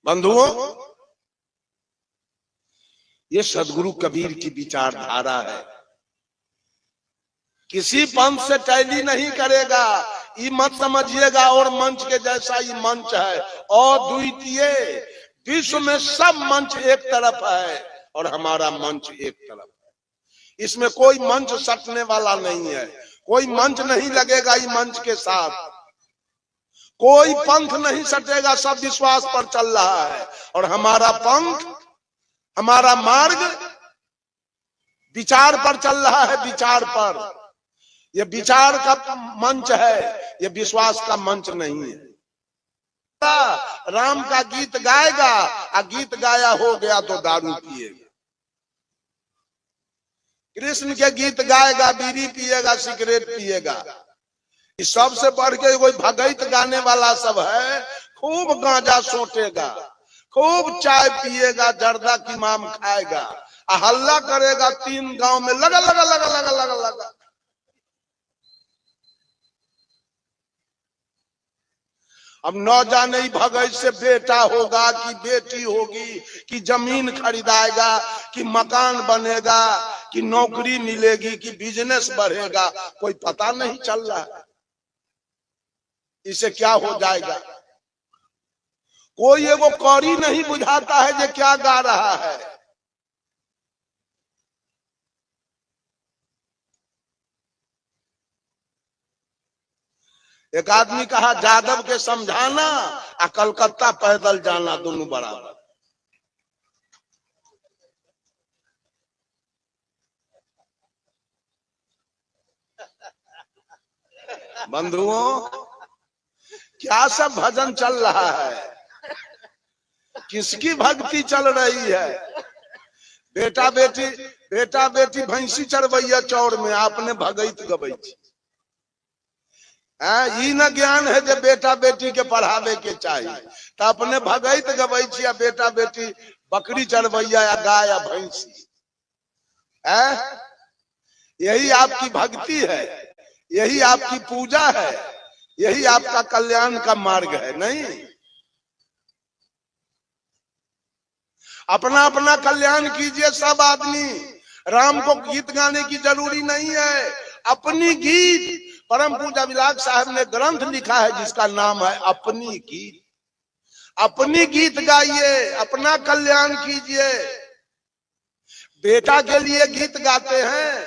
बंधुओं, ये सदगुरु कबीर की विचारधारा है। किसी पंथ से टैली नहीं करेगा, ये मत समझिएगा और मंच के जैसा ये मंच है अद्वितीय। विश्व में सब मंच एक तरफ है और हमारा मंच एक तरफ है। इसमें कोई मंच सटने वाला नहीं है, कोई मंच नहीं लगेगा। ये मंच के साथ कोई पंथ नहीं सटेगा, सब विश्वास पर चल रहा है। और हमारा पंथ, हमारा मार्ग विचार पर चल रहा है, विचार पर। ये विचार का मंच है, ये विश्वास का मंच नहीं है। राम का गीत गाएगा और गीत गाया हो गया तो दारू पिएगा। कृष्ण के गीत गाएगा, बीड़ी पिएगा, सिगरेट पिएगा। इस सबसे बढ़ के कोई भगत गाने वाला सब है, खूब गांजा सोटेगा, खूब चाय पिएगा, जर्दा की माम खाएगा, हल्ला करेगा 3 गांव में, लगा लगा लगा लगा लगा लगा। अब न जाने भगत से बेटा होगा कि बेटी होगी, कि जमीन खरीदाएगा, कि मकान बनेगा, कि नौकरी मिलेगी, कि बिजनेस बढ़ेगा, कोई पता नहीं चल रहा है। इसे क्या हो जाएगा? कोई एगो कौड़ी नहीं बुझाता है जो क्या गा रहा है। एक आदमी कहा जादव के समझाना और कलकत्ता पैदल जाना दोनों बराबर। बंधुओं, क्या सब भजन चल रहा है? किसकी भक्ति चल रही है? बेटा बेटी भैंसी चरवैया चौर में, आपने भगत गवै। ई न ज्ञान है जो बेटा बेटी के पढ़ावे के चाहिए, तो अपने भगत गवै छिया, बेटा बेटी बकरी चरवैया या गाय या भैंसी। यही आपकी भक्ति है, यही आपकी पूजा है, यही आपका कल्याण का मार्ग है। नहीं, अपना अपना कल्याण कीजिए सब आदमी। राम को गीत गाने की जरूरी नहीं है। अपनी गीत, परम पूजा विलास साहब ने ग्रंथ लिखा है जिसका नाम है अपनी गीत। अपनी गीत गाइए, अपना कल्याण कीजिए। बेटा के लिए गीत गाते हैं,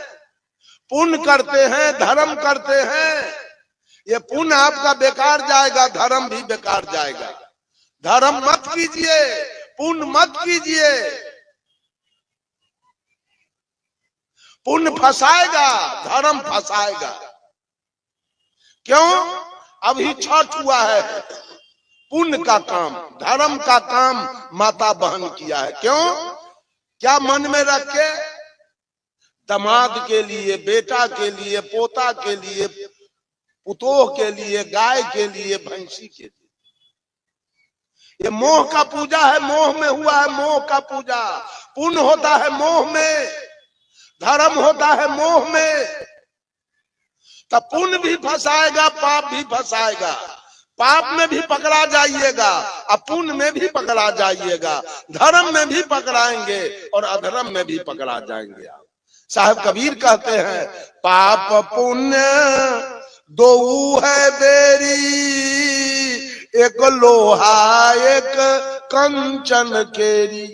पुण्य करते हैं, धर्म करते हैं। ये पुण्य आपका बेकार जाएगा, धर्म भी बेकार जाएगा। धर्म मत कीजिए, पुण्य मत कीजिए। पुण्य फंसाएगा, धर्म फंसाएगा। क्यों? अभी छठ हुआ है, पुण्य का काम, धर्म का काम माता बहन किया है। क्यों? क्या मन में रख के? दामाद के लिए, बेटा के लिए, पोता के लिए, पुतोह के लिए, गाय के लिए, भैंसी के लिए। ये मोह का पूजा है, मोह में हुआ है मोह का पूजा। पुण्य होता है मोह में, धर्म होता है मोह में। तब पुण्य भी फंसाएगा, पाप भी फंसाएगा। पाप में भी पकड़ा जाइएगा और पुण्य में भी पकड़ा जाइएगा। धर्म में भी पकड़ाएंगे और अधर्म में भी पकड़ा जाएंगे। साहब कबीर कहते हैं, पाप पुण्य दो है बेरी, एक लोहा एक कंचन केरी।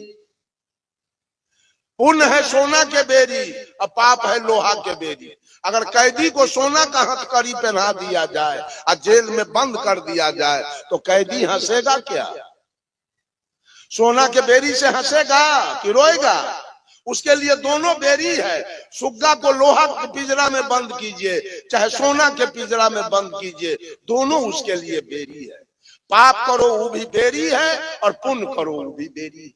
पुण्य है सोना के बेरी और पाप है लोहा के बेरी। अगर कैदी को सोना का हथकड़ी पहना दिया जाए और जेल में बंद कर दिया जाए तो कैदी हंसेगा क्या? सोना के बेरी से हंसेगा कि रोएगा? उसके लिए दोनों बेरी है। सुग्गा को लोहा के पिंजरा में बंद कीजिए, चाहे सोना के पिंजरा में बंद कीजिए, दोनों उसके लिए बेरी है। पाप करो वो भी बेरी है और पुण्य करो वो भी बेरी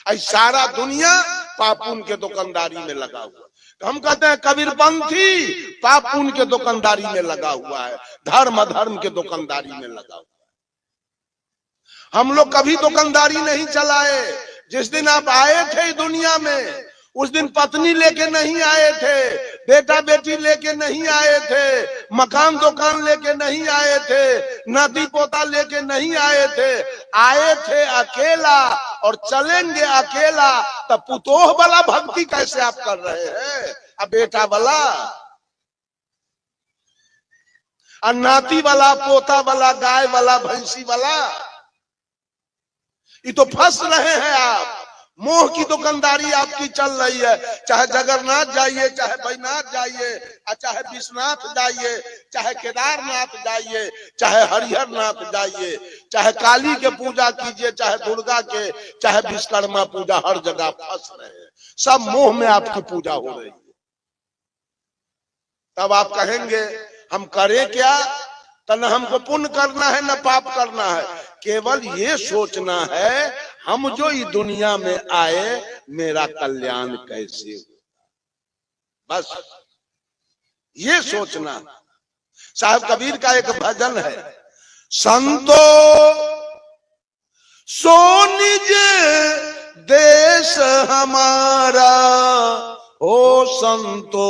है। सारा दुनिया पाप पुण्य के दुकानदारी में लगा हुआ। तो हम कहते हैं कबीरपंथी पाप पुण्य के दुकानदारी में लगा हुआ है, धर्म अधर्म के दुकानदारी में लगा हुआ है। हम लोग कभी दुकानदारी नहीं चलाए। जिस दिन आप आए थे दुनिया में, उस दिन पत्नी लेके नहीं आए थे, बेटा बेटी लेके नहीं आए थे, मकान दुकान लेके नहीं आए थे, नाती पोता लेके नहीं आए थे, आए थे अकेला और चलेंगे अकेला। तब पुतोह वाला भक्ति कैसे आप कर रहे हैं? अब बेटा वाला और नाती वाला, पोता वाला, गाय वाला, भैंसी वाला, ये तो फंस रहे हैं आप। मोह की दुकानदारी आपकी चल रही है। चाहे जगन्नाथ जाइए, चाहे बैजनाथ जाइए, चाहे विश्वनाथ जाइए, चाहे केदारनाथ जाइए, चाहे हरिहर नाथ जाइए, चाहे काली के पूजा कीजिए, चाहे दुर्गा के, चाहे विश्वकर्मा पूजा, हर जगह फंस रहे हैं। सब मोह में आपकी पूजा हो रही है। तब आप कहेंगे हम करें क्या? तो न हमको पुण्य करना है न पाप करना है, केवल ये सोचना है हम जो इस दुनिया में आए मेरा कल्याण कैसे हो, बस ये सोचना। साहब कबीर का एक भजन है, संतो सो निज देश हमारा, हो संतो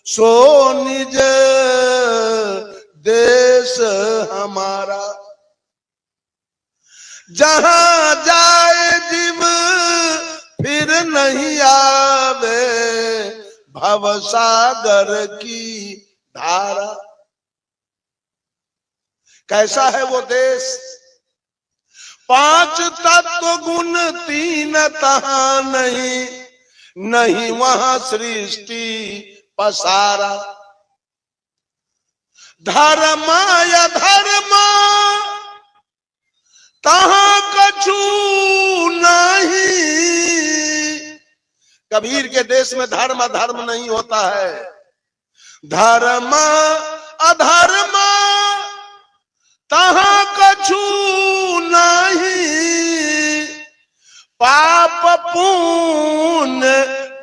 सो निज देश हमारा, जहां जाए जीव फिर नहीं आवे, भवसागर की धारा। कैसा है वो देश? 5 तत्व गुण 3 तहा नहीं, नहीं वहां सृष्टि पसारा। धर्माय धर्मा तहां कछु नहीं। कबीर के देश में धर्म अधर्म नहीं होता है। धर्म अधर्म तहां कछु नहीं, पाप पुण्य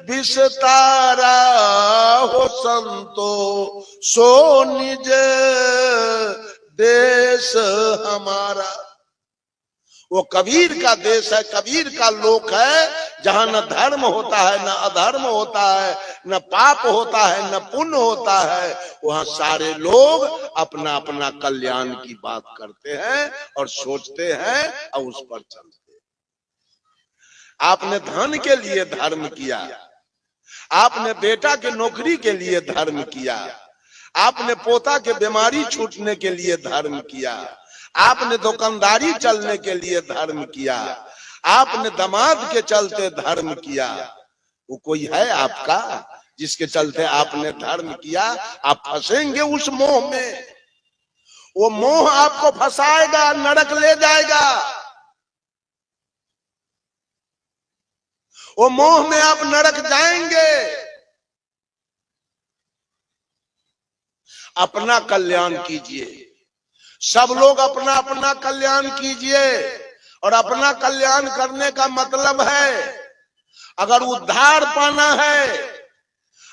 विस्तारा, हो संतो सो निज देश हमारा। वो कबीर का देश है, कबीर का लोक है, जहां न धर्म होता है, न अधर्म होता है, न पाप होता है, न पुण्य होता है। वहां सारे लोग अपना अपना कल्याण की बात करते हैं और सोचते हैं और उस पर चलते हैं। आपने धन के लिए धर्म किया, आपने बेटा के नौकरी के लिए धर्म किया, आपने पोता के बीमारी छूटने के लिए धर्म किया, आपने दुकानदारी चलने के लिए धर्म किया, आपने दामाद के चलते धर्म किया। वो कोई है आपका जिसके चलते आपने धर्म किया? आप फंसेंगे उस मोह में। वो मोह आपको फंसाएगा, नरक ले जाएगा। वो मोह में आप नरक जाएंगे। अपना कल्याण कीजिए, सब लोग अपना अपना कल्याण कीजिए। और अपना कल्याण करने का मतलब है, अगर उद्धार पाना है,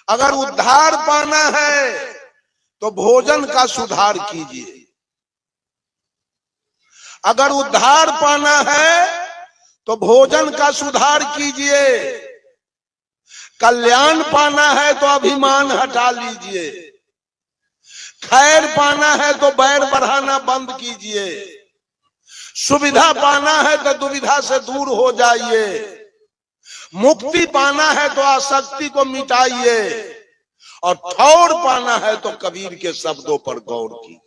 अगर उद्धार पाना है तो भोजन का सुधार कीजिए। अगर उद्धार पाना है तो भोजन का सुधार कीजिए। कल्याण पाना है तो अभिमान हटा लीजिए। खैर पाना है तो बैर बढ़ाना बंद कीजिए। सुविधा पाना है तो दुविधा से दूर हो जाइए। मुक्ति पाना है तो आसक्ति को मिटाइए। और ठौर पाना है तो कबीर के शब्दों पर गौर कीजिए।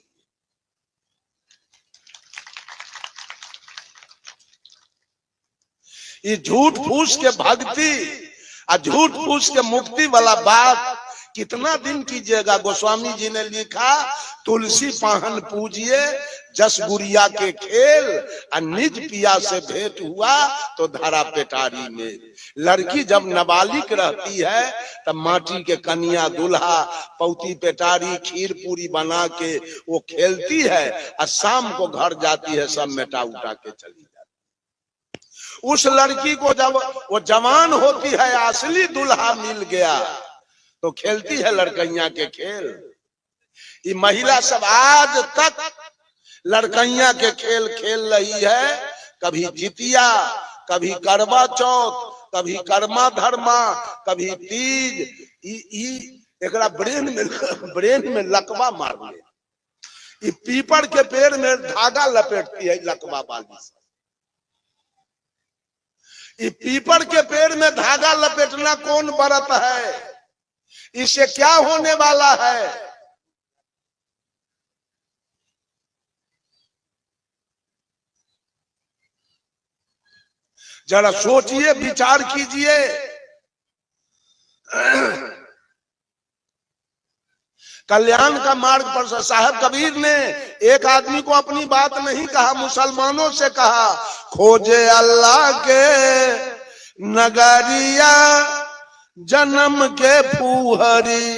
ये झूठ फूस के भक्ति और झूठ फूस के मुक्ति वाला बात कितना दिन कीजिएगा। गोस्वामी जी ने लिखा, तुलसी पाहन पूजिए जस गुड़िया के खेल, और निज पिया से भेंट हुआ तो धरा पेटारी में। लड़की जब नाबालिग रहती है तब माटी के कन्या दूल्हा पौती पेटारी खीर पूरी बना के वो खेलती है, और शाम को घर जाती है सब मेटा उठा के चली जाती है। उस लड़की को जब वो जवान होती है, असली दूल्हा मिल गया तो खेलती है लड़कैया के खेल। ये महिला सब आज तक लड़कैया के खेल खेल रही है। कभी जितिया, कभी करवा चौथ, कभी कर्मा धर्मा, कभी तीज। एकरा ब्रेन में लकवा मार ले। ये पीपल के पेड़ में धागा लपेटती है लकवा वाली। ये पीपल के पेड़ में धागा लपेटना कौन व्रत है? इससे क्या होने वाला है? जरा सोचिए, विचार कीजिए। कल्याण का मार्ग पर साहब कबीर ने एक आदमी को अपनी बात नहीं कहा, मुसलमानों से कहा, खोजे अल्लाह के नगरिया जन्म के फूहरी,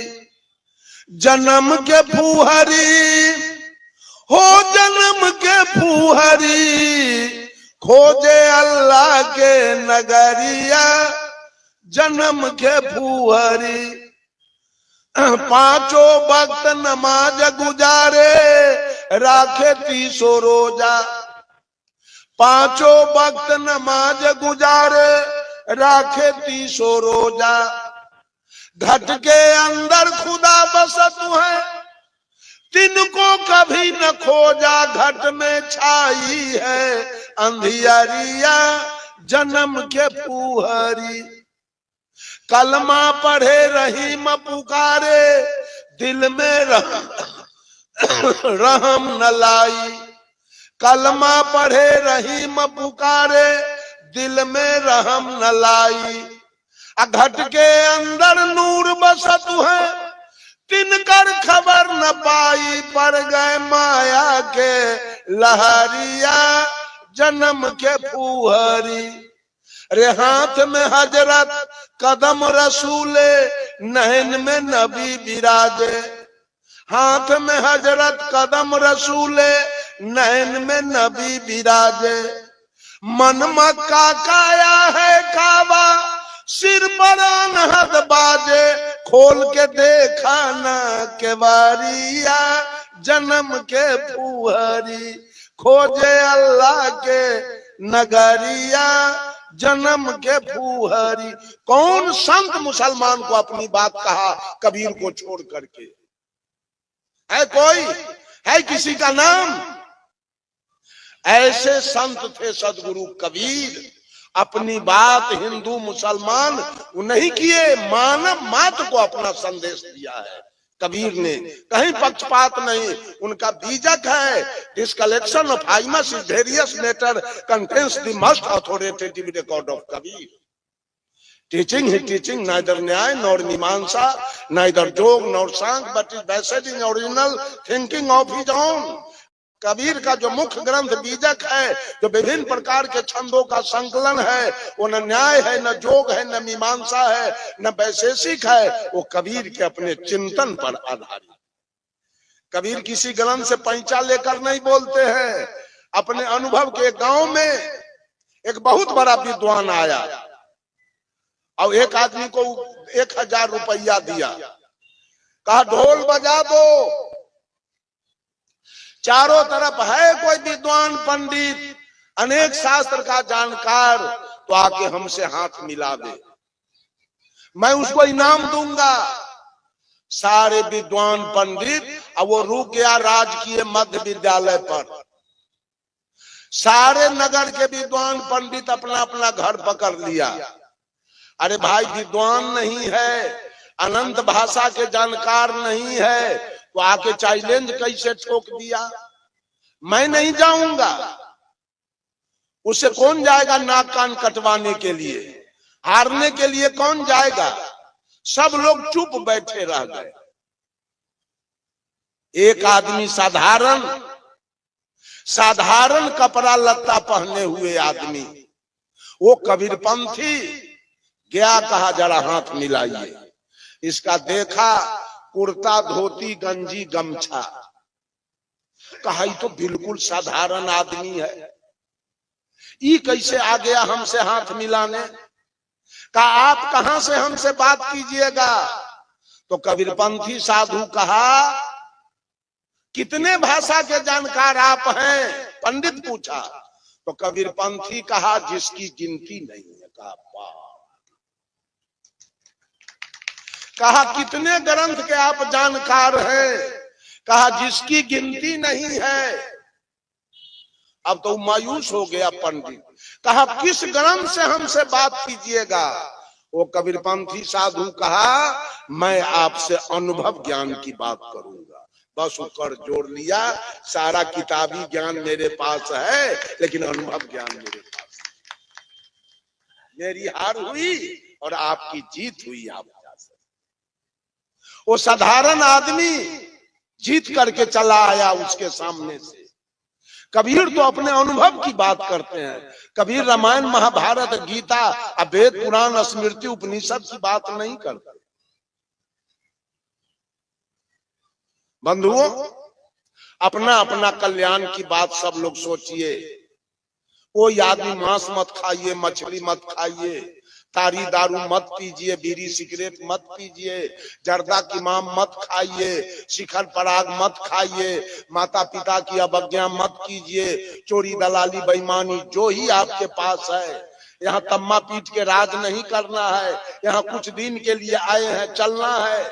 जन्म के फूहरी हो, जन्म के फूहरी, खोजे अल्लाह के नगरिया जन्म के फूहरी। पांचों वक्त नमाज गुजारे राखे 300 रोजा, पांचों वक्त नमाज गुजारे राखे 300 रोजा। घट के अंदर खुदा बसत है, तिनको कभी न खोजा, घट में छाई है अंधियारिया जन्म के फूहरी। कलमा पढ़े रहीम पुकारे, दिल में रहम न लाई। कलमा पढ़े रहीम पुकारे, दिल में रहम न लाई। घट के अंदर नूर बसत है, तिनकर खबर न पाई, पर गए माया के लहरिया जन्म के फूहरी। रे हाथ में हजरत कदम रसूले, नैन में नबी विराजे। हाथ में हजरत कदम रसूले, नैन में नबी विराजे। मन मक्का काया है काबा, सिर पर अनहद बाजे। खोल के देखा ना केवारिया जन्म के फूहरी, खोजे अल्लाह के नगरिया जन्म के फूहरी। कौन संत मुसलमान को अपनी बात कहा कबीर को छोड़ करके? है कोई? है किसी का नाम? ऐसे संत थे सदगुरु कबीर। अपनी बात हिंदू मुसलमान नहीं किए, मानव मात्र को अपना संदेश दिया है कबीर ने। कहीं पक्षपात नहीं। उनका बीजक है, this collection of hymns is various matter contains the most authoritative record of Kabir. Teaching he teaching neither Nyaya nor Mimamsa, neither Jog nor Sang, but is based in original thinking of his own. Kabir का जो मुख्य ग्रंथ बीजक है, जो विभिन्न प्रकार के छंदों का संकलन है, वो न न्याय है, न जोग है, न मीमांसा है, न वैशेषिक है। वो कबीर के अपने चिंतन पर आधारित। कबीर किसी ग्रंथ से पैंचा लेकर नहीं बोलते हैं। अपने अनुभव के गांव में एक बहुत बड़ा विद्वान आया और एक आदमी को 1000 रुपया दिया, कहा ढोल बजा दो। चारों तरफ है कोई विद्वान पंडित, अनेक शास्त्र का जानकार, तो आके हमसे हाथ मिला दे, मैं उसको इनाम दूंगा। सारे विद्वान पंडित, अब वो रुक गया राजकीय मध्य विद्यालय पर। सारे नगर के विद्वान पंडित अपना अपना घर पकड़ लिया। अरे भाई विद्वान नहीं है, अनंत भाषा के जानकार नहीं है, तो आके चैलेंज कैसे ठोक दिया? मैं नहीं जाऊंगा। उसे कौन जाएगा नाक कान कटवाने के लिए? हारने के लिए कौन जाएगा? सब लोग चुप बैठे रह गए। एक आदमी साधारण कपड़ा लत्ता पहने हुए आदमी, वो कबीरपंथी गया, कहा जरा हाथ मिलाइए। इसका देखा कुर्ता धोती गंजी गमछा, कहा तो बिल्कुल साधारण आदमी है, ये कैसे आ गया हमसे हाथ मिलाने? कहा आप कहां से हमसे बात कीजिएगा? तो कबीरपंथी साधु कहा कितने भाषा के जानकार आप हैं? पंडित पूछा तो कबीरपंथी कहा जिसकी गिनती नहीं है। कहा कितने ग्रंथ के आप जानकार हैं? कहा जिसकी गिनती नहीं है। अब तो मायूस हो गया पंडित। कहा किस ग्रंथ से हमसे बात कीजिएगा? वो कबीरपंथी साधु कहा मैं आपसे अनुभव ज्ञान की बात करूंगा। बस ऊपर जोड़ लिया, सारा किताबी ज्ञान मेरे पास है लेकिन अनुभव ज्ञान मेरे पास है। मेरी हार हुई और आपकी जीत हुई। आप वो साधारण आदमी जीत करके चला आया उसके सामने से। कबीर तो अपने अनुभव की बात करते हैं। कबीर रामायण महाभारत गीता वेद पुराण स्मृति उपनिषद की बात नहीं करते। बंधुओं, अपना अपना कल्याण की बात सब लोग सोचिए। कोई आदमी मांस मत खाइए, मछली मत खाइए, तारी दारू मत पीजिए, बीड़ी सिगरेट मत पीजिए, जर्दा की माम मत खाइए, शिखर पराग मत खाइए, माता पिता की अवज्ञा मत कीजिए, चोरी दलाली बेईमानी जो ही आपके पास है। यहाँ तम्मा पीट के राज नहीं करना है। यहाँ कुछ दिन के लिए आए हैं, चलना है।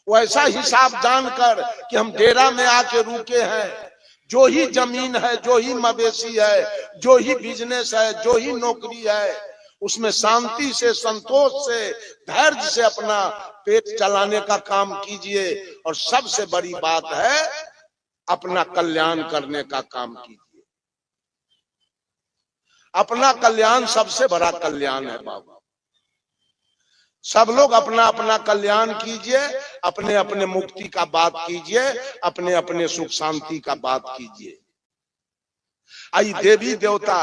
वैसा हिसाब जानकर कि हम डेरा में आके रुके हैं, जो ही जमीन है, जो ही मवेशी है, जो ही बिजनेस है, जो ही नौकरी है, उसमें शांति से, संतोष से, धैर्य से अपना पेट चलाने का काम कीजिए। और सबसे बड़ी बात है अपना कल्याण करने का काम कीजिए। अपना कल्याण सबसे बड़ा कल्याण है बाबा। सब लोग अपना अपना कल्याण कीजिए, अपने अपने मुक्ति का बात कीजिए, अपने अपने सुख शांति का बात कीजिए। आई देवी देवता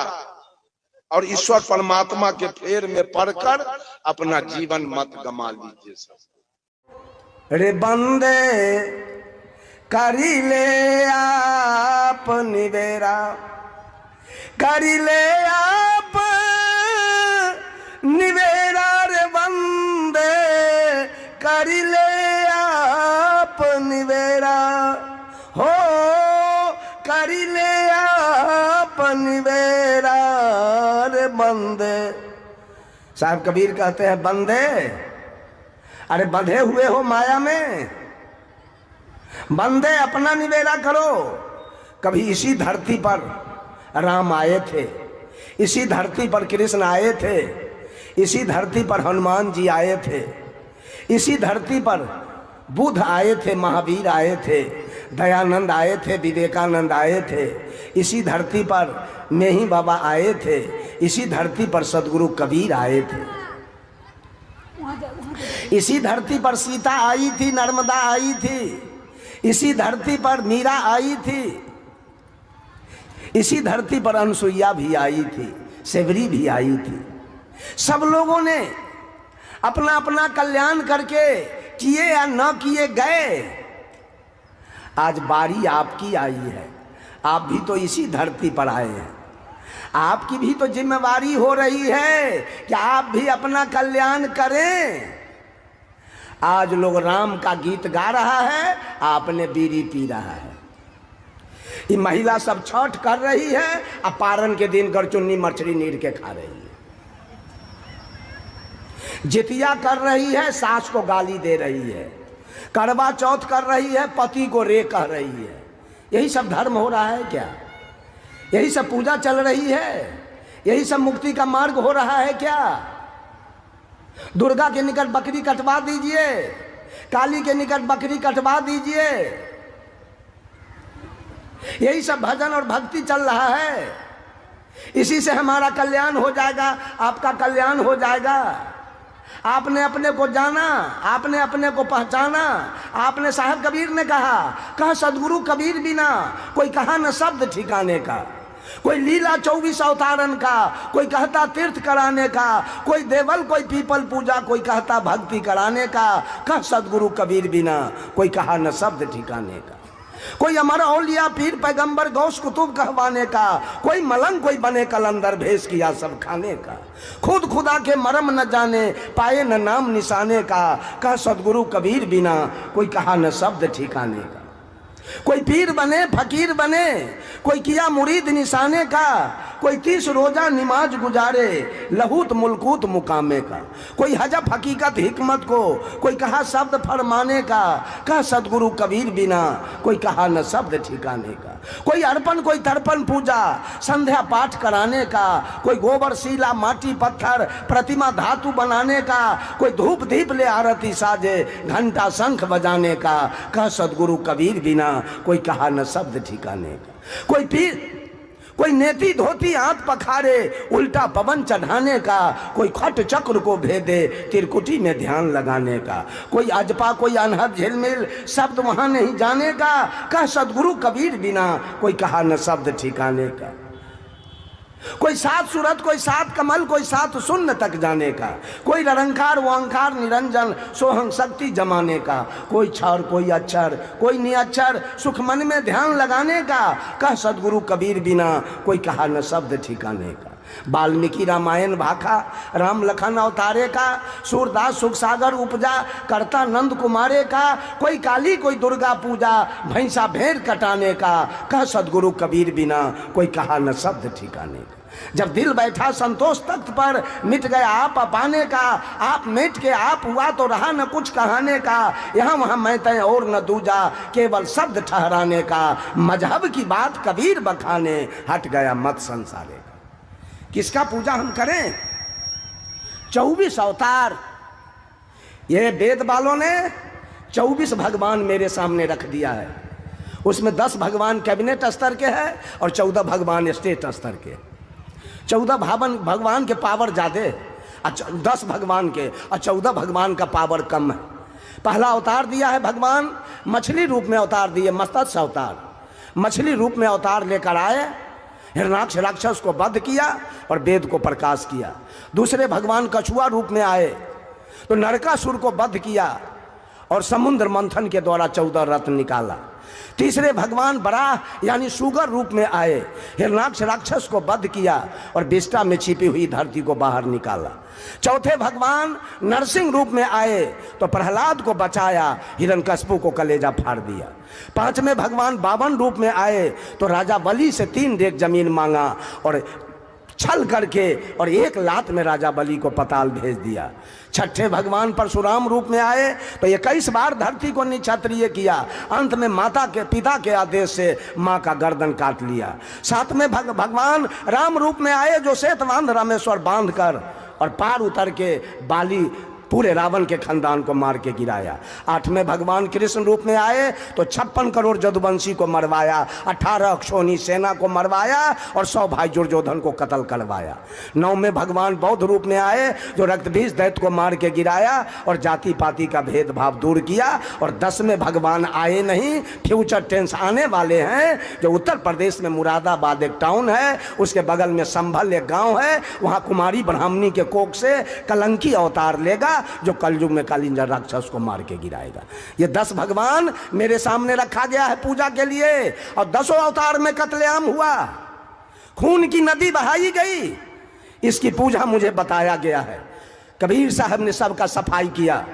और ईश्वर परमात्मा के फेर में पड़कर अपना जीवन मत गमा लीजिए। सब रे बंदे करी ले आप निवेरा, करी ले आप निवेरा। रे बंदे करी ले आप निवेरा, हो करी ले आप निवेरा। रे बंदे, साहब कबीर कहते हैं बंदे, अरे बंधे हुए हो माया में, बंदे अपना निवेरा करो। कभी इसी धरती पर राम आए थे, इसी धरती पर कृष्ण आए थे, इसी धरती पर हनुमान जी आए थे, इसी धरती पर बुद्ध आए थे, महावीर आए थे, दयानंद आए थे, विवेकानंद आए थे, इसी धरती पर नेही बाबा आए थे, इसी धरती पर सदगुरु कबीर आए थे, इसी धरती पर सीता आई थी, नर्मदा आई थी, इसी धरती पर मीरा आई थी, इसी धरती पर अनसुईया भी आई थी, सेवरी भी आई थी। सब लोगों ने अपना अपना कल्याण करके किए या न किए गए। आज बारी आपकी आई है, आप भी तो इसी धरती पर आए हैं। आपकी भी तो जिम्मेवारी हो रही है कि आप भी अपना कल्याण करें। आज लोग राम का गीत गा रहा है, आपने बीड़ी पी रहा है। ये महिला सब छठ कर रही है, अपारण के दिन गरचुन्नी मछली नीर के खा रही है। जितिया कर रही है, सास को गाली दे रही है। करवा चौथ कर रही है, पति को रे कह रही है। यही सब धर्म हो रहा है क्या? यही सब पूजा चल रही है? यही सब मुक्ति का मार्ग हो रहा है क्या? दुर्गा के निकट बकरी कटवा दीजिए, काली के निकट बकरी कटवा दीजिए। यही सब भजन और भक्ति चल रहा है। इसी से हमारा कल्याण हो जाएगा, आपका कल्याण हो जाएगा। आपने अपने को जाना, आपने अपने को पहचाना। आपने, साहब कबीर ने कहा सदगुरु कबीर बिना कोई कहा न शब्द ठिकाने का। कोई लीला 24 अवतारन का, कोई कहता तीर्थ कराने का, कोई देवल कोई पीपल पूजा, कोई कहता भक्ति कराने का। कह सदगुरु कबीर बिना कोई कहा न शब्द ठिकाने का। कोई अमर औलिया पीर पैगंबर गौस कुतुब कहवाने का, कोई मलंग कोई बने कलंदर भेष किया सब खाने का। खुद खुदा के मरम न जाने, पाए न नाम निशाने का। कह सदगुरु कबीर बिना कोई कहा न शब्द ठिकाने का। कोई पीर बने फकीर बने, कोई किया मुरीद निशाने का, कोई 30 रोजा नमाज गुजारे लहूत मुल्कूत मुकामे का, कोई हजब हकीकत हिकमत को, कोई कहा शब्द फरमाने का, कहा सदगुरु कबीर बिना कोई कहा न शब्द ठिकाने का, कोई अर्पण कोई तर्पण पूजा संध्या पाठ कराने का, कोई गोबर सीला माटी पत्थर प्रतिमा धातु बनाने का, कोई धूप दीप ले आरती साजे घंटा शंख बजाने का, कहा सदगुरु कबीर बिना कोई कहा न शब्द ठिकाने का, कोई पीर कोई नेती धोती हाथ पखारे उल्टा पवन चढ़ाने का, कोई खट चक्र को भेदे तिरकुटी में ध्यान लगाने का, कोई अजपा कोई अनहद झिलमिल शब्द वहां नहीं जाने का, कह सदगुरु कबीर बिना कोई कहा न शब्द ठिकाने का, कोई 7 सूरत कोई 7 कमल कोई 7 शून्य तक जाने का, कोई निरंकार ओंकार निरंजन सोहं शक्ति जमाने का, कोई क्षर कोई अक्षर कोई निअक्षर सुख मन में ध्यान लगाने का, कह सदगुरु कबीर बिना कोई कहा न शब्द ठिकाने का। वाल्मीकि रामायण भाखा राम लखन अवतारे का, सूरदास सुख सागर उपजा करता नंद कुमारे का, कोई काली कोई दुर्गा पूजा भैंसा भेड़ कटाने का, कह सदगुरु कबीर बिना कोई कहा न शब्द ठिकाने का। जब दिल बैठा संतोष तख्त पर मिट गया आप पाने का, आप मिट के आप हुआ तो रहा न कुछ कहाने का, यहाँ वहाँ मैं तय और न दूजा केवल शब्द ठहराने का, मजहब की बात कबीर बखाने हट गया मत संसारे का। किसका पूजा हम करें? 24 अवतार, ये वेद वालों ने 24 भगवान मेरे सामने रख दिया है, उसमें 10 भगवान कैबिनेट स्तर के हैं और 14 भगवान स्टेट स्तर के। 14 भगवान के पावर ज़्यादा है, 10 भगवान के और 14 भगवान का पावर कम है। पहला अवतार दिया है भगवान मछली रूप में अवतार दिए, मत्स्य अवतार, मछली रूप में अवतार लेकर आए, हिरणाक्ष राक्षस को वध किया और वेद को प्रकाश किया। दूसरे भगवान कछुआ रूप में आए तो नरकासुर को वध किया और समुद्र मंथन के द्वारा 14 रत्न निकाला। तीसरे भगवान बराह यानी सुगर रूप में आए, हिरणाक्ष राक्षस को वध किया और विष्ठा में छिपी हुई धरती को बाहर निकाला। चौथे भगवान नरसिंह रूप में आए तो प्रहलाद को बचाया, हिरण्यकश्यप को कलेजा फाड़ दिया। पांचवें भगवान बावन रूप में आए तो राजा बलि से 3 डेग जमीन मांगा और छल करके और 1 लात में राजा बलि को पताल भेज दिया। छठे भगवान परशुराम रूप में आए तो 21 बार धरती को निक्षत्रिय किया, अंत में माता के पिता के आदेश से माँ का गर्दन काट लिया। 7वें भगवान राम रूप में आए जो श्वेतवान रामेश्वर बांध कर और पार उतर के बाली पूरे रावण के खानदान को मार के गिराया। 8वें भगवान कृष्ण रूप में आए तो 56 करोड़ जदुवंशी को मरवाया, 18 अक्षोणी सेना को मरवाया और 100 भाई दुर्योधन को कत्ल करवाया। 9वें भगवान बौद्ध रूप में आए जो रक्तबीज दैत्य को मार के गिराया और जाति पाति का भेदभाव दूर किया। और 10वें भगवान आए नहीं, फ्यूचर टेंस आने वाले हैं, जो उत्तर प्रदेश में मुरादाबाद एक टाउन है, उसके बगल में संभल एक गाँव है, वहाँ कुमारी ब्राह्मणी के कोख से कलंकी अवतार लेगा जो कलयुग में कालिंजर राक्षस को मार के गिराएगा। ये 10 भगवान मेरे सामने रखा गया है पूजा के लिए और 10 अवतार में कत्लेआम हुआ, खून की नदी बहाई गई, इसकी पूजा मुझे बताया गया है। कबीर साहब ने सबका सफाई किया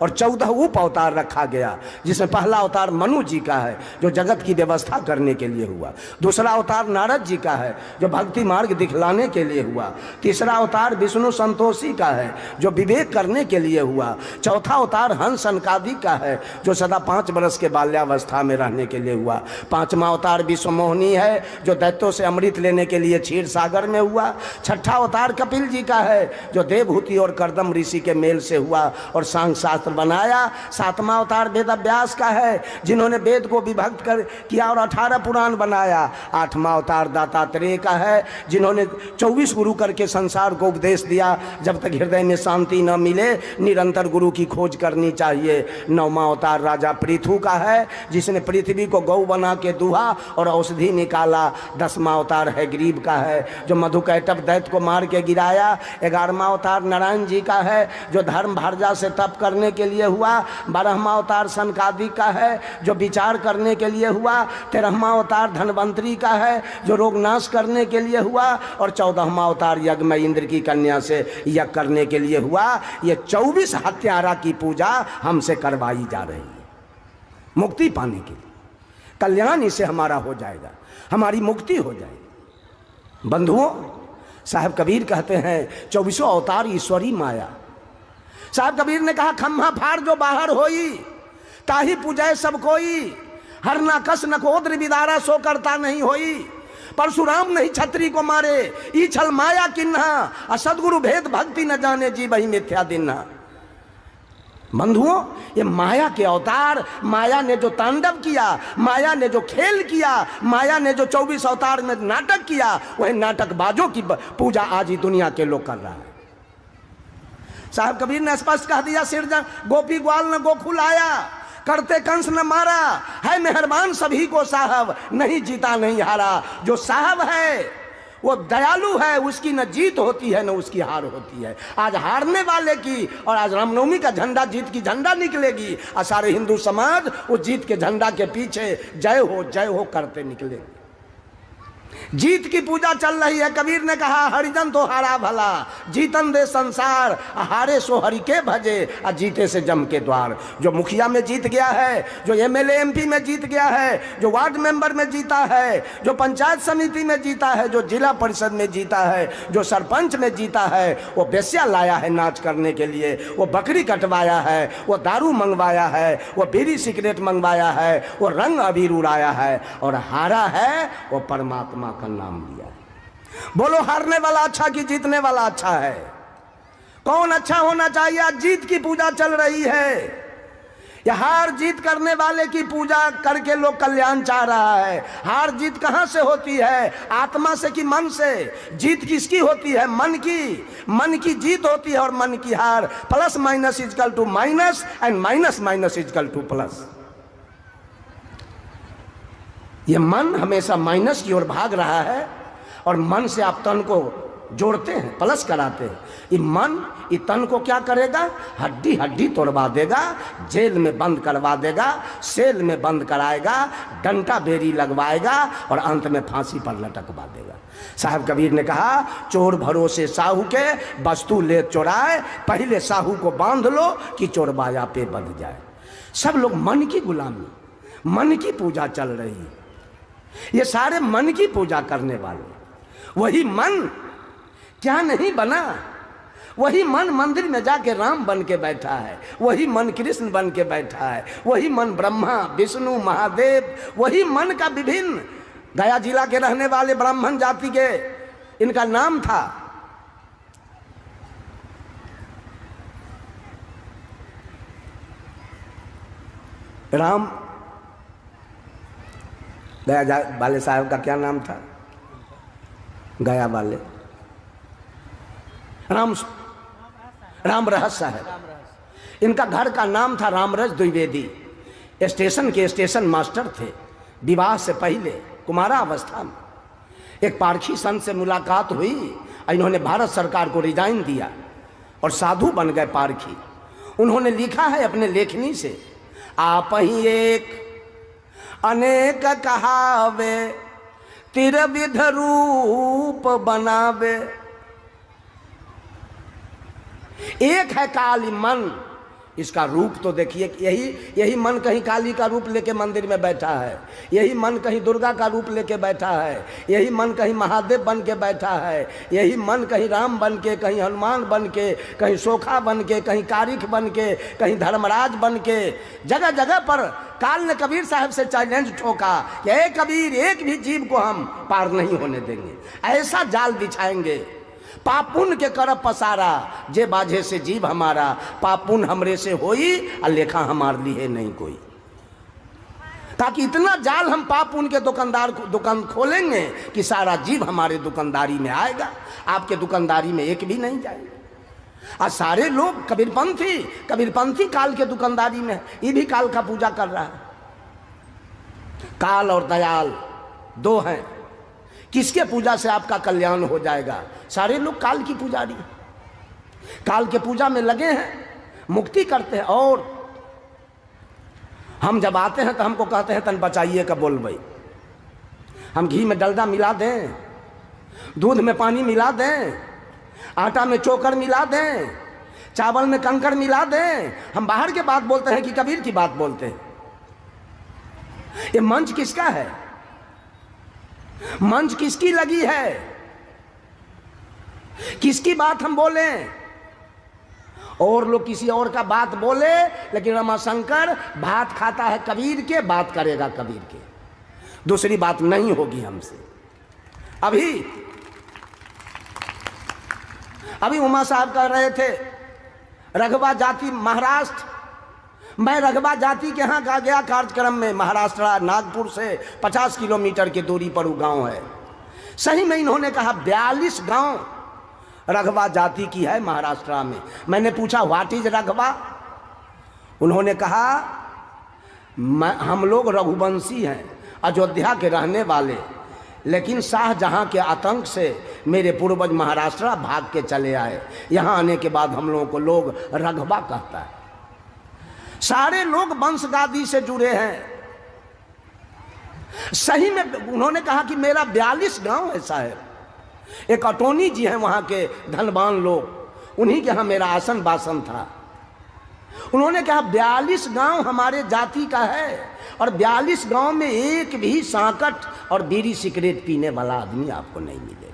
और 14 उप अवतार रखा गया, जिसमें पहला अवतार मनु जी का है जो जगत की व्यवस्था करने के लिए हुआ। दूसरा अवतार नारद जी का है जो भक्ति मार्ग दिखलाने के लिए हुआ। तीसरा अवतार विष्णु संतोषी का है जो विवेक करने के लिए हुआ। चौथा अवतार हंस सनकादिक का है जो सदा 5 वर्ष के बाल्यावस्था में रहने के लिए हुआ। 5वां अवतार विश्वमोहिनी है जो दैत्यों से अमृत लेने के लिए क्षीर सागर में हुआ। 6ठा अवतार कपिल जी का है जो देवहूति और कर्दम ऋषि के मेल से हुआ और सांग शास्त्र बनाया। 7वां अवतार वेद व्यास का है जिन्होंने वेद को विभक्त कर किया और 18 पुराण बनाया। 8वां अवतार दत्तात्रेय का है जिन्होंने 24 गुरु करके संसार को उपदेश दिया, जब तक हृदय में शांति न मिले निरंतर गुरु की खोज करनी चाहिए। 9वां अवतार राजा पृथु का है जिसने पृथ्वी को गौ बना के दुहा और औषधि निकाला। 10वां अवतार है गरीब का है जो मधुकैटभ दैत्य को मार के गिराया। 11वां अवतार नारायण जी का है जो धर्म भारजा से तप करने के लिए हुआ। 12वां अवतार सनकादिक का है जो विचार करने के लिए हुआ। 13वां अवतार धनवंतरी का है जो रोग नाश करने के लिए हुआ। और 14वां अवतार यज्ञ में इंद्र की कन्या से यज्ञ करने के लिए हुआ। ये 24 हत्यारा की पूजा हमसे करवाई जा रही है मुक्ति पाने के लिए। कल्याण इससे हमारा हो जाएगा, हमारी मुक्ति हो जाएगी। बंधुओं, साहब कबीर कहते हैं 24 अवतार ईश्वरी माया। साहब कबीर ने कहा खम्हा फाड़ जो बाहर होई, ताही पूजय सब कोई, हर ना कस न कोद्र विदारा सो करता नहीं होई। परशुराम नहीं छत्री को मारे, ई छल माया किन्हा, सदगुरु भेद भक्ति न जाने जी वही मिथ्या दिन्हा। बंधुओं, ये माया के अवतार, माया ने जो तांडव किया, माया ने जो खेल किया, माया ने जो 24 अवतार में नाटक किया, वही नाटकबाजों की पूजा आज ही दुनिया के लोग कर रहा है। साहब कबीर ने स्पष्ट कह दिया, सिरजन गोपी ग्वाल न गोकुल आया, करते कंस न मारा, है मेहरबान सभी को साहब, नहीं जीता नहीं हारा। जो साहब है वो दयालु है, उसकी न जीत होती है न उसकी हार होती है। आज हारने वाले की, और आज रामनवमी का झंडा, जीत की झंडा निकलेगी, और सारे हिंदू समाज उस जीत के झंडा के पीछे जय हो करते निकलेगी। जीत की पूजा चल रही है। कबीर ने कहा हरिजन तो हारा भला, जीतन दे संसार, हारे सो हरि के भजे, और जीते से जम के द्वार। जो मुखिया में जीत गया है, जो एमएलए एमपी में जीत गया है, जो वार्ड मेंबर में जीता है, जो पंचायत समिति में जीता है, जो जिला परिषद में जीता है, जो सरपंच में जीता है, वो बेस्या लाया है नाच करने के लिए, वो बकरी कटवाया है, वो दारू मंगवाया है, वो बीड़ी सिगरेट मंगवाया है, वो रंग अबीर उड़ाया है, और हारा है वो परमात्मा का नाम लिया है। बोलो हारने वाला अच्छा कि जीतने वाला अच्छा है? कौन अच्छा होना चाहिए? आज जीत की पूजा चल रही है। यह हार जीत करने वाले की पूजा करके लोग कल्याण चाह रहा है। हार जीत कहां से होती है? आत्मा से कि मन से? जीत किसकी होती है? मन की। मन की जीत होती है और मन की हार। Plus minus equal to minus and minus minus equal to plus. ये मन हमेशा माइनस की ओर भाग रहा है, और मन से आप तन को जोड़ते हैं, प्लस कराते हैं। ये मन ये तन को क्या करेगा? हड्डी हड्डी तोड़वा देगा, जेल में बंद करवा देगा, सेल में बंद कराएगा, डंटा बेरी लगवाएगा, और अंत में फांसी पर लटकवा देगा। साहब कबीर ने कहा चोर भरोसे साहू के, वस्तु ले चोराए, पहले साहू को बांध लो कि चोरबाया पे बंध जाए। सब लोग मन की गुलामी, मन की पूजा चल रही है। ये सारे मन की पूजा करने वाले। वही मन क्या नहीं बना? वही मन मंदिर में जाके राम बन के बैठा है, वही मन कृष्ण बन के बैठा है, वही मन ब्रह्मा विष्णु महादेव, वही मन का विभिन्न। गया जिला के रहने वाले ब्राह्मण जाति के, इनका नाम था राम। गया वाले साहब का क्या नाम था? गया वाले राम रहस साहब। इनका घर का नाम था रामरस द्विवेदी। स्टेशन के स्टेशन मास्टर थे। विवाह से पहले कुमारा अवस्था में एक पारखी संत से मुलाकात हुई। इन्होंने भारत सरकार को रिजाइन दिया और साधु बन गए पारखी। उन्होंने लिखा है अपने लेखनी से, आप ही एक अनेक कहावे, तिरविध रूप बनावे। एक है काली मन, इसका रूप तो देखिए। यही मन कहीं काली का रूप लेके मंदिर में बैठा है, यही मन कहीं दुर्गा का रूप लेके बैठा है, यही मन कहीं महादेव बन के बैठा है, यही मन कहीं राम बन के, कहीं हनुमान बन के, कहीं सोखा बन के, कहीं कारिख बन के, कहीं धर्मराज बन के। जगह जगह पर काल ने कबीर साहब से चैलेंज ठोका कि ए कबीर, एक भी जीव को हम पार नहीं होने देंगे, ऐसा जाल बिछाएंगे। पापुन के करब पसारा, जे बाझे से जीव हमारा, पापुन हमरे से होई और लेखा हमार लिए नहीं कोई। ताकि इतना जाल हम पापुन के दुकान खोलेंगे कि सारा जीव हमारे दुकानदारी में आएगा, आपके दुकानदारी में एक भी नहीं जाएगा। और सारे लोग कबीरपंथी काल के दुकानदारी में, ये भी काल का पूजा कर रहा है। काल और दयाल दो हैं, किसके पूजा से आपका कल्याण हो जाएगा? सारे लोग काल की पुजारी, काल के पूजा में लगे हैं, मुक्ति करते हैं। और हम जब आते हैं तो हमको कहते हैं तन बचाइए का बोल भाई। हम घी में डलडा मिला दें, दूध में पानी मिला दें, आटा में चोकर मिला दें, चावल में कंकड़ मिला दें। हम बाहर के बात बोलते हैं कि कबीर की बात बोलते हैं? ये मंच किसका है? मंच किसकी लगी है? किसकी बात हम बोले? और लोग किसी और का बात बोले, लेकिन रमाशंकर भात खाता है कबीर के, बात करेगा कबीर के, दूसरी बात नहीं होगी हमसे। अभी उमा साहब कह रहे थे रघवा जाति महाराष्ट्र, मैं रघवा जाति के यहाँ का गया कार्यक्रम में, महाराष्ट्र नागपुर से 50 किलोमीटर की दूरी पर वो गांव है। सही में इन्होंने कहा 42 गांव रघवा जाति की है महाराष्ट्र में। मैंने पूछा व्हाट इज रघवा? उन्होंने कहा हम लोग रघुवंशी हैं, अयोध्या के रहने वाले, लेकिन शाहजहां के आतंक से मेरे पूर्वज महाराष्ट्र भाग के चले आए, यहाँ आने के बाद हम लोगों को लोग रघवा कहता है। सारे लोग वंशगादी से जुड़े हैं। सही में उन्होंने कहा कि मेरा 42 गांव है साहब। एक अटोनी जी हैं वहां के धनवान लोग, उन्हीं के यहाँ मेरा आसन बासन था। उन्होंने कहा 42 गांव हमारे जाति का है, और 42 गांव में एक भी सांकट और बीड़ी सिगरेट पीने वाला आदमी आपको नहीं मिलेगा।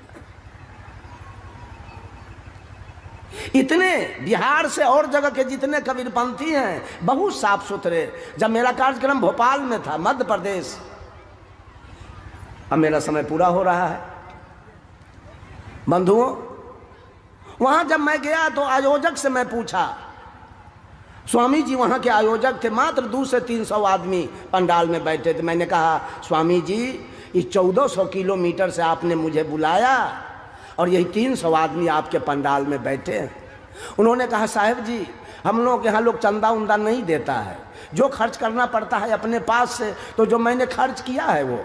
इतने बिहार से और जगह के जितने कबीरपंथी हैं बहुत साफ सुथरे। जब मेरा कार्यक्रम भोपाल में था, मध्य प्रदेश, अब मेरा समय पूरा हो रहा है बंधुओं, वहां जब मैं गया तो आयोजक से मैं पूछा, स्वामी जी वहाँ के आयोजक थे, मात्र 200 से 300 आदमी पंडाल में बैठे थे। मैंने कहा स्वामी जी इस 1400 किलोमीटर से आपने मुझे बुलाया और यही 300 आदमी आपके पंडाल में बैठे हैं। उन्होंने कहा साहब जी हम लोग यहाँ लोग चंदा उंदा नहीं देता है, जो खर्च करना पड़ता है अपने पास से, तो जो मैंने खर्च किया है वो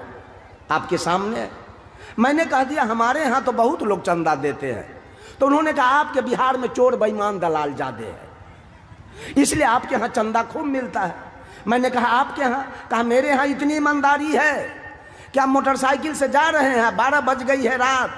आपके सामने। मैंने कह दिया हमारे यहाँ तो बहुत लोग चंदा देते हैं। तो उन्होंने कहा आपके बिहार में चोर बेईमान दलाल ज़्यादा है, इसलिए आपके यहाँ चंदा खूब मिलता है। मैंने कहा आपके यहाँ? कहा मेरे यहाँ इतनी ईमानदारी है कि आप मोटरसाइकिल से जा रहे हैं, 12 बज गई है रात,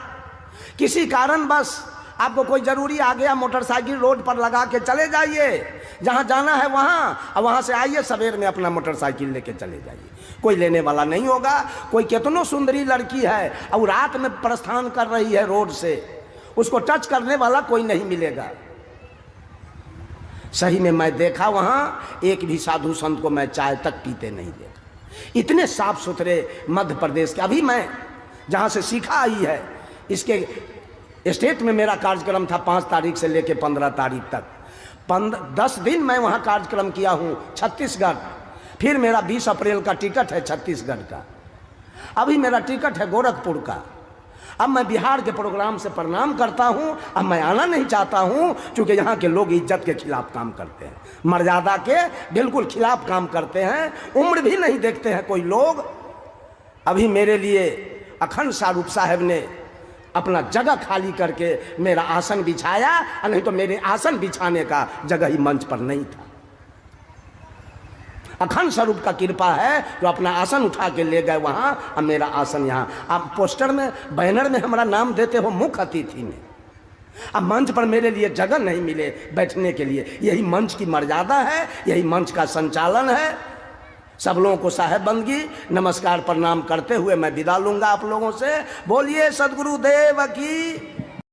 किसी कारण बस आपको कोई ज़रूरी आ गया, मोटरसाइकिल रोड पर लगा के चले जाइए, जहाँ जाना है वहाँ, और वहाँ से आइए सवेर में अपना मोटरसाइकिल लेके चले जाइए, कोई लेने वाला नहीं होगा। कोई कितनो सुंदरी लड़की है और रात में प्रस्थान कर रही है रोड से, उसको टच करने वाला कोई नहीं मिलेगा। सही में मैं देखा वहाँ एक भी साधु संत को मैं चाय तक पीते नहीं देखा। इतने साफ सुथरे मध्य प्रदेश के। अभी मैं जहाँ से सीखा आई है, इसके स्टेट में मेरा कार्यक्रम था 5 तारीख से लेकर 15 तारीख तक। 10 दिन मैं वहाँ कार्यक्रम किया हूँ छत्तीसगढ़। फिर मेरा 20 अप्रैल का टिकट है छत्तीसगढ़ का। अभी मेरा टिकट है गोरखपुर का। अब मैं बिहार के प्रोग्राम से प्रणाम करता हूं। अब मैं आना नहीं चाहता हूं, क्योंकि यहाँ के लोग इज्जत के खिलाफ काम करते हैं, मर्यादा के बिल्कुल खिलाफ काम करते हैं, उम्र भी नहीं देखते हैं कोई लोग। अभी मेरे लिए अखंड सारूप साहब ने अपना जगह खाली करके मेरा आसन बिछाया, नहीं तो मेरे आसन बिछाने का जगह ही मंच पर नहीं था। अखंड स्वरूप का कृपा है जो अपना आसन उठा के ले गए वहाँ, अब मेरा आसन यहाँ। आप पोस्टर में बैनर में हमारा नाम देते हो मुख्य अतिथि में, अब मंच पर मेरे लिए जगह नहीं मिले बैठने के लिए। यही मंच की मर्यादा है, यही मंच का संचालन है। सब लोगों को साहेब बंदगी नमस्कार प्रणाम करते हुए मैं विदा लूंगा आप लोगों से। बोलिए सदगुरुदेव की।